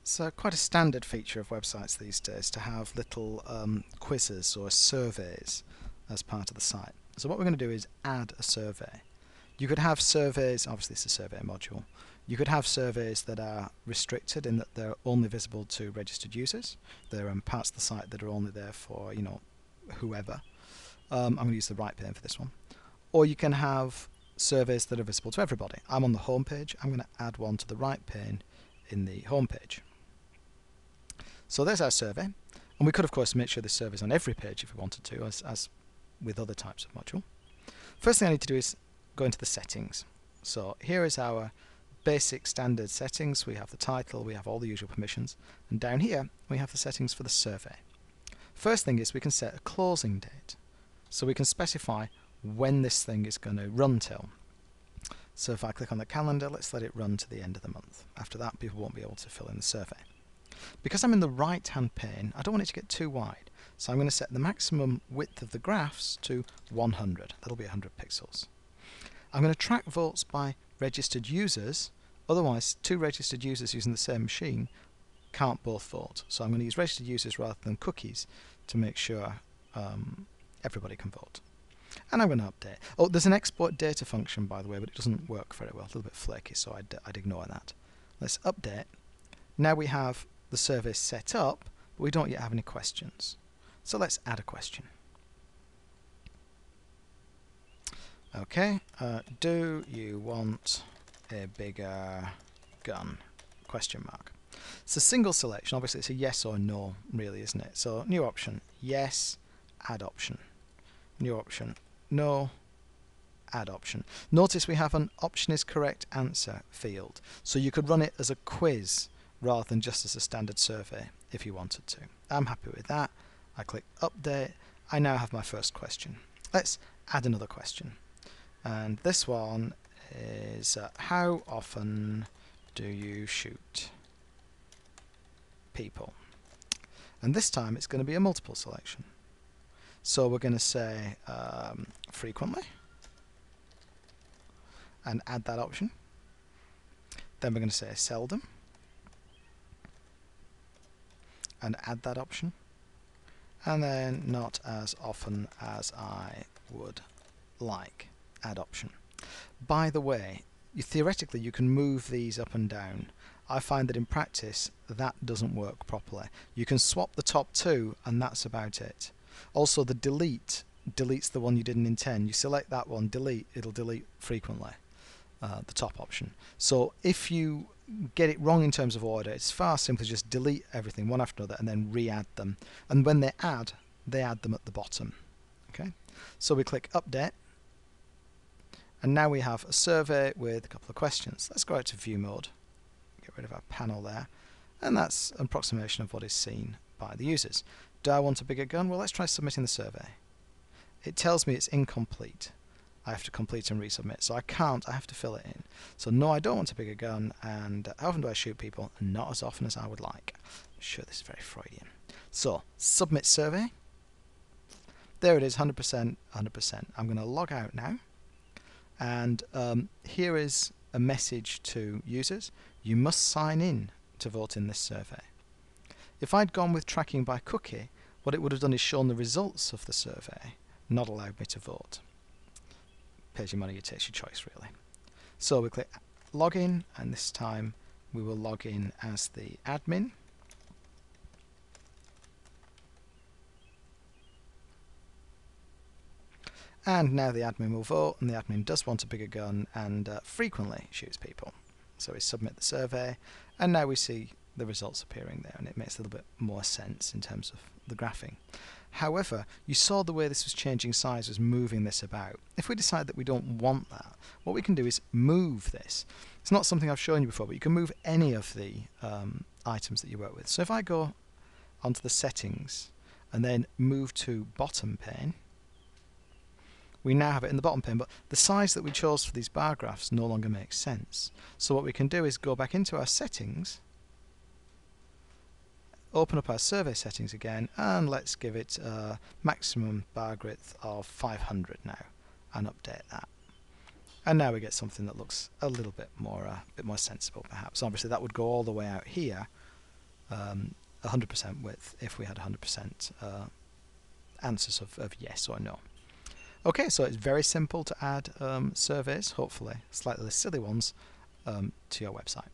It's quite a standard feature of websites these days to have little quizzes or surveys as part of the site. So what we're going to do is add a survey. You could have surveys, obviously it's a survey module. You could have surveys that are restricted in that they're only visible to registered users. There are parts of the site that are only there for, whoever. I'm going to use the right pane for this one. Or you can have surveys that are visible to everybody. I'm on the home page. I'm going to add one to the right pane in the home page. So there's our survey, and we could of course make sure this survey is on every page if we wanted to, as with other types of module. First thing I need to do is go into the settings. So here is our basic standard settings. We have the title, we have all the usual permissions, and down here we have the settings for the survey. First thing is we can set a closing date, so we can specify when this thing is going to run till. So if I click on the calendar, let's let it run to the end of the month. After that, people won't be able to fill in the survey. Because I'm in the right hand pane, I don't want it to get too wide, so I'm going to set the maximum width of the graphs to 100. That'll be 100 pixels. I'm going to track votes by registered users, otherwise two registered users using the same machine can't both vote. So I'm going to use registered users rather than cookies to make sure everybody can vote. And I'm going to update. Oh, there's an export data function, by the way, but it doesn't work very well. A little bit flaky, so I'd ignore that. Let's update. Now we have the survey set up, but we don't yet have any questions. So let's add a question. Okay, do you want a bigger gun? Question mark. It's a single selection. Obviously it's a yes or no, really, isn't it? So new option, yes, add option. New option, no, add option. Notice we have an option is correct answer field. So you could run it as a quiz rather than just as a standard survey if you wanted to. I'm happy with that. I click update. I now have my first question. Let's add another question. And this one is how often do you shoot people? And this time it's going to be a multiple selection. So we're going to say frequently and add that option. Then we're going to say seldom and add that option. And then not as often as I would like, add option. By the way, theoretically you can move these up and down. I find that in practice that doesn't work properly. You can swap the top two and that's about it. Also the delete deletes the one you didn't intend. You select that one, delete, it'll delete frequently, the top option. So if you get it wrong in terms of order, it's far simpler to just delete everything one after another and then re-add them. And when they add them at the bottom. Okay, so we click update, and now we have a survey with a couple of questions. Let's go out to view mode, get rid of our panel there, and that's an approximation of what is seen by the users. Do I want a bigger gun? Well, let's try submitting the survey. It tells me it's incomplete. I have to complete and resubmit, so I can't, I have to fill it in. So no, I don't want a bigger gun, and how often do I shoot people? Not as often as I would like. I'm sure this is very Freudian. So, submit survey. There it is, 100%, 100%. I'm going to log out now, and here is a message to users. You must sign in to vote in this survey. If I'd gone with tracking by cookie, what it would have done is shown the results of the survey, not allowed me to vote. Pays your money, it takes your choice, really. So we click login, and this time we will log in as the admin. And now the admin will vote, and the admin does want a bigger gun and frequently shoots people. So we submit the survey, and now we see the results appearing there, and it makes a little bit more sense in terms of the graphing. However, you saw the way this was changing size was moving this about. If we decide that we don't want that, what we can do is move this. It's not something I've shown you before, but you can move any of the items that you work with. So if I go onto the settings and then move to bottom pane, we now have it in the bottom pane, but the size that we chose for these bar graphs no longer makes sense. So what we can do is go back into our settings, open up our survey settings again, and let's give it a maximum bar width of 500 now, and update that. And now we get something that looks a little bit more sensible, perhaps. Obviously that would go all the way out here, 100% width if we had 100% answers of yes or no. Okay, so it's very simple to add surveys, hopefully slightly silly ones, to your website.